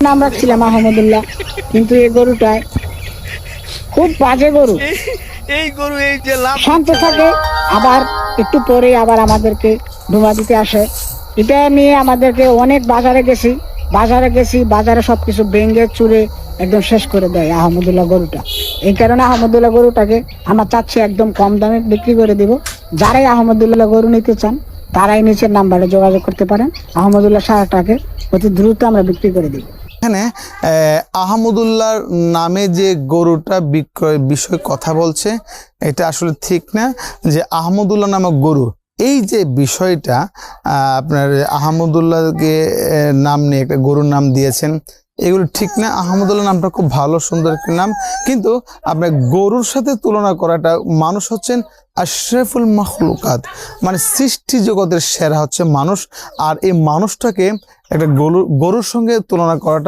নাম রাখছিলাম আহমদুল্লাহ, কিন্তু এই গরুটায় খুব বাজে গরু। এই গরু এই যে লাভ শান্ত থাকে, আবার একটু পরে আবার আমাদেরকে ধোঁয়া দিতে আসে। এটা নিয়ে আমাদেরকে অনেক বাজারে সবকিছু ভেঙে চুরে একদম শেষ করে দেয় আহমদুল্লাহ গরুটা। এই কারণে আহমদুল্লাহ গরুটাকে আমরা চাচ্ছি একদম কম দামে বিক্রি করে দিব। যারাই আহমদুল্লাহ গরু নিতে চান তারাই নিচের নাম্বারে যোগাযোগ করতে পারেন। আহমদুল্লাহ সারটাকে অতি দ্রুত আমরা বিক্রি করে দিব। এখানে আহমদুল্লাহর নামে যে গরুটা বিক্রয় বিষয়ে কথা বলছে, এটা আসলে ঠিক না। যে আহমদুল্লাহ নামক গরু, এই যে বিষয়টা আপনার আহমদুল্লাহকে নাম নিয়ে একটা গরুর নাম দিয়েছেন, এগুলো ঠিক না। আহমদুল্লাহ নামটা খুব ভালো সুন্দর একটি নাম, কিন্তু আপনার গরুর সাথে তুলনা করাটা, মানুষ হচ্ছেন আশরাফুল মাখলুকাত, মানে সৃষ্টি জগতের সেরা হচ্ছে মানুষ, আর এই মানুষটাকে একটা গরুর সঙ্গে তুলনা করাটা